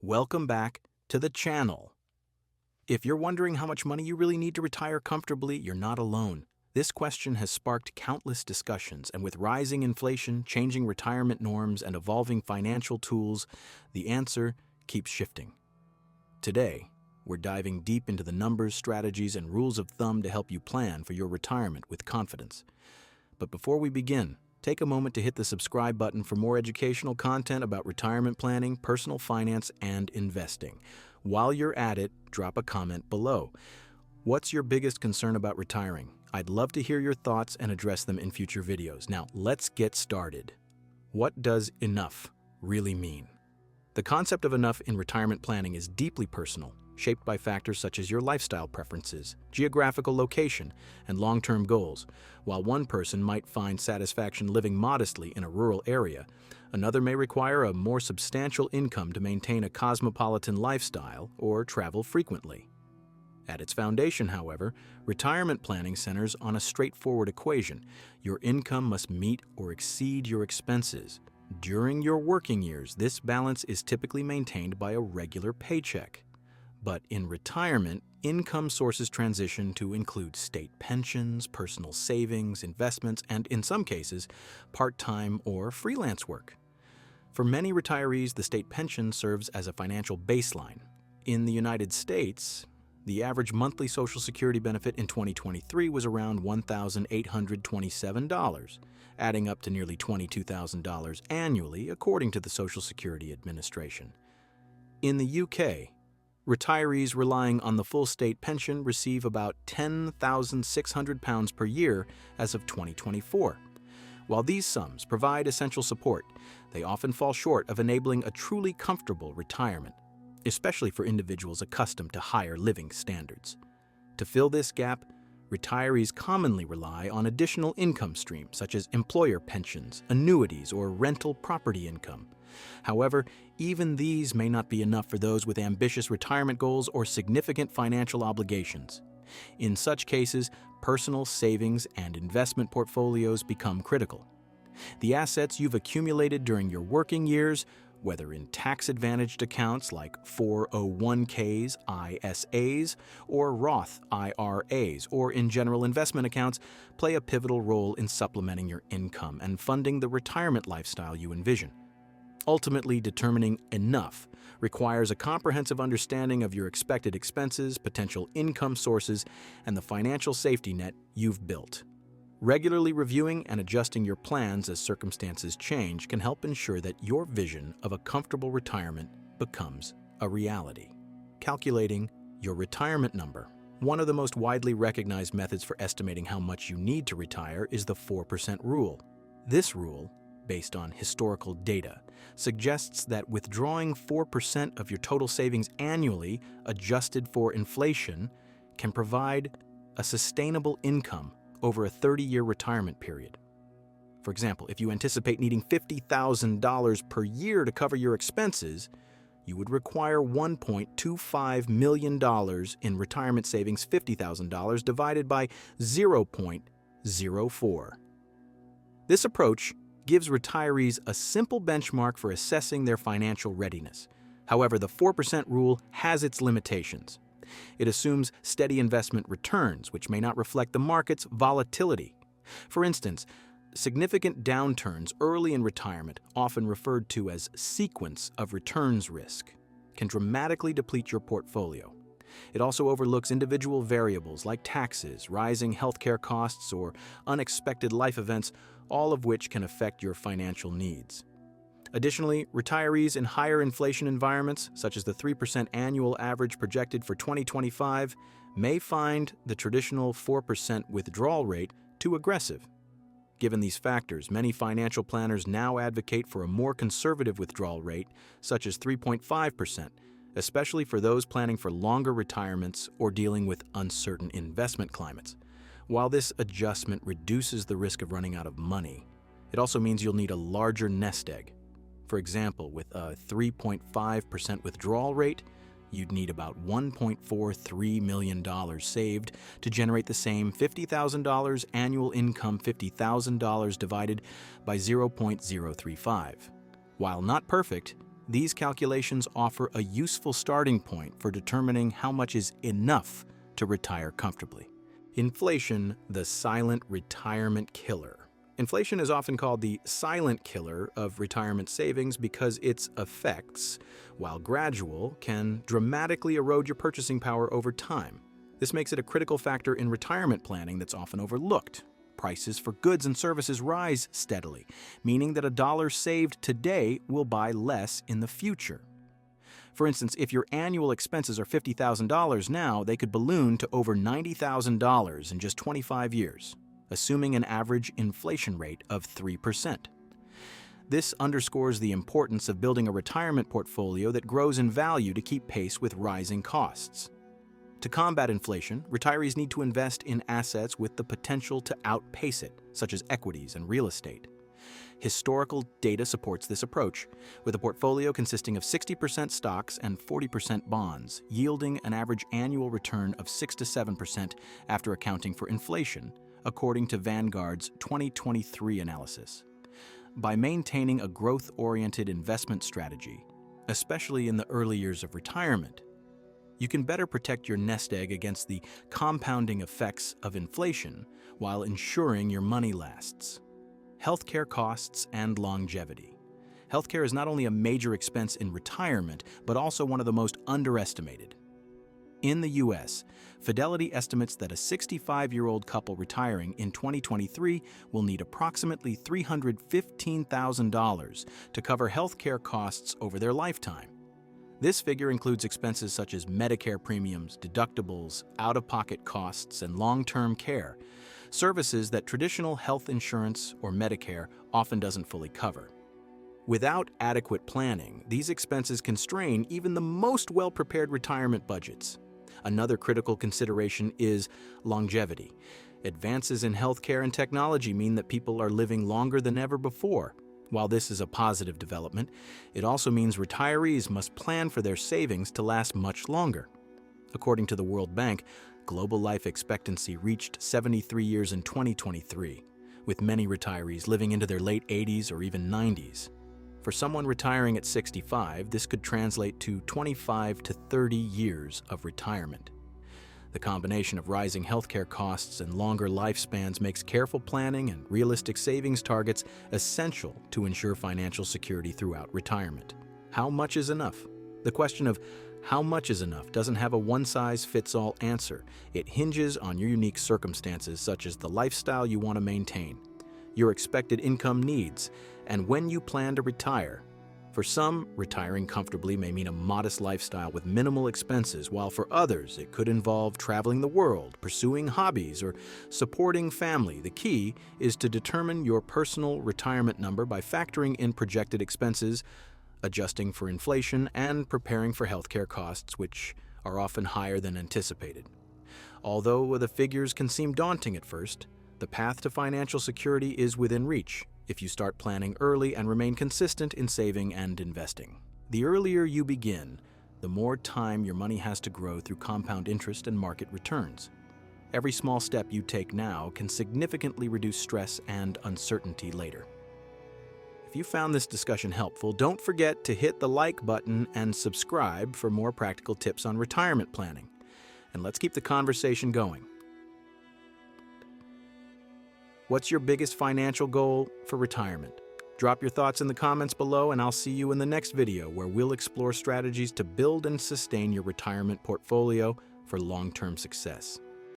Welcome back to the channel. If you're wondering how much money you really need to retire comfortably, you're not alone. This question has sparked countless discussions, and with rising inflation, changing retirement norms, and evolving financial tools, the answer keeps shifting. Today, we're diving deep into the numbers, strategies, and rules of thumb to help you plan for your retirement with confidence. But before we begin, take a moment to hit the subscribe button for more educational content about retirement planning, personal finance, and investing. While you're at it, drop a comment below. What's your biggest concern about retiring? I'd love to hear your thoughts and address them in future videos. Now, let's get started. What does enough really mean? The concept of enough in retirement planning is deeply personal, shaped by factors such as your lifestyle preferences, geographical location, and long-term goals. While one person might find satisfaction living modestly in a rural area, another may require a more substantial income to maintain a cosmopolitan lifestyle or travel frequently. At its foundation, however, retirement planning centers on a straightforward equation. Your income must meet or exceed your expenses. During your working years, this balance is typically maintained by a regular paycheck. But in retirement, income sources transition to include state pensions, personal savings, investments, and in some cases, part-time or freelance work. For many retirees, the state pension serves as a financial baseline. In the United States, the average monthly Social Security benefit in 2023 was around $1,827, adding up to nearly $22,000 annually, according to the Social Security Administration. In the UK, retirees relying on the full state pension receive about £10,600 per year as of 2024. While these sums provide essential support, they often fall short of enabling a truly comfortable retirement, especially for individuals accustomed to higher living standards. To fill this gap, retirees commonly rely on additional income streams such as employer pensions, annuities, or rental property income. However, even these may not be enough for those with ambitious retirement goals or significant financial obligations. In such cases, personal savings and investment portfolios become critical. The assets you've accumulated during your working years, whether in tax-advantaged accounts like 401ks, ISAs, or Roth IRAs, or in general investment accounts, play a pivotal role in supplementing your income and funding the retirement lifestyle you envision. Ultimately, determining enough requires a comprehensive understanding of your expected expenses, potential income sources, and the financial safety net you've built. Regularly reviewing and adjusting your plans as circumstances change can help ensure that your vision of a comfortable retirement becomes a reality. Calculating your retirement number. One of the most widely recognized methods for estimating how much you need to retire is the 4% rule. This rule, based on historical data, suggests that withdrawing 4% of your total savings annually, adjusted for inflation, can provide a sustainable income over a 30-year retirement period. For example, if you anticipate needing $50,000 per year to cover your expenses, you would require $1.25 million in retirement savings, $50,000 divided by 0.04. This approach gives retirees a simple benchmark for assessing their financial readiness. However, the 4% rule has its limitations. It assumes steady investment returns, which may not reflect the market's volatility. For instance, significant downturns early in retirement, often referred to as sequence of returns risk, can dramatically deplete your portfolio. It also overlooks individual variables like taxes, rising healthcare costs, or unexpected life events, all of which can affect your financial needs. Additionally, retirees in higher inflation environments, such as the 3% annual average projected for 2025, may find the traditional 4% withdrawal rate too aggressive. Given these factors, many financial planners now advocate for a more conservative withdrawal rate, such as 3.5%, especially for those planning for longer retirements or dealing with uncertain investment climates. While this adjustment reduces the risk of running out of money, it also means you'll need a larger nest egg. For example, with a 3.5% withdrawal rate, you'd need about $1.43 million saved to generate the same $50,000 annual income, $50,000 divided by 0.035. While not perfect, These calculations offer a useful starting point for determining how much is enough to retire comfortably. Inflation, the silent retirement killer. Inflation is often called the silent killer of retirement savings because its effects, while gradual, can dramatically erode your purchasing power over time. This makes it a critical factor in retirement planning that's often overlooked. Prices for goods and services rise steadily, meaning that a dollar saved today will buy less in the future. For instance, if your annual expenses are $50,000 now, they could balloon to over $90,000 in just 25 years, assuming an average inflation rate of 3%. This underscores the importance of building a retirement portfolio that grows in value to keep pace with rising costs. To combat inflation, retirees need to invest in assets with the potential to outpace it, such as equities and real estate. Historical data supports this approach, with a portfolio consisting of 60% stocks and 40% bonds, yielding an average annual return of 6 to 7% after accounting for inflation, according to Vanguard's 2023 analysis. By maintaining a growth-oriented investment strategy, especially in the early years of retirement, you can better protect your nest egg against the compounding effects of inflation while ensuring your money lasts. Healthcare costs and longevity. Healthcare is not only a major expense in retirement, but also one of the most underestimated. In the U.S., Fidelity estimates that a 65-year-old couple retiring in 2023 will need approximately $315,000 to cover healthcare costs over their lifetime. This figure includes expenses such as Medicare premiums, deductibles, out-of-pocket costs, and long-term care, services that traditional health insurance or Medicare often doesn't fully cover. Without adequate planning, these expenses constrain even the most well-prepared retirement budgets. Another critical consideration is longevity. Advances in healthcare and technology mean that people are living longer than ever before. While this is a positive development, it also means retirees must plan for their savings to last much longer. According to the World Bank, global life expectancy reached 73 years in 2023, with many retirees living into their late 80s or even 90s. For someone retiring at 65, this could translate to 25 to 30 years of retirement. The combination of rising healthcare costs and longer lifespans makes careful planning and realistic savings targets essential to ensure financial security throughout retirement. How much is enough? The question of how much is enough doesn't have a one-size-fits-all answer. It hinges on your unique circumstances, such as the lifestyle you want to maintain, your expected income needs, and when you plan to retire. For some, retiring comfortably may mean a modest lifestyle with minimal expenses, while for others, it could involve traveling the world, pursuing hobbies, or supporting family. The key is to determine your personal retirement number by factoring in projected expenses, adjusting for inflation, and preparing for healthcare costs, which are often higher than anticipated. Although the figures can seem daunting at first, the path to financial security is within reach if you start planning early and remain consistent in saving and investing. The earlier you begin, the more time your money has to grow through compound interest and market returns. Every small step you take now can significantly reduce stress and uncertainty later. If you found this discussion helpful, don't forget to hit the like button and subscribe for more practical tips on retirement planning. And let's keep the conversation going. What's your biggest financial goal for retirement? Drop your thoughts in the comments below, and I'll see you in the next video where we'll explore strategies to build and sustain your retirement portfolio for long-term success.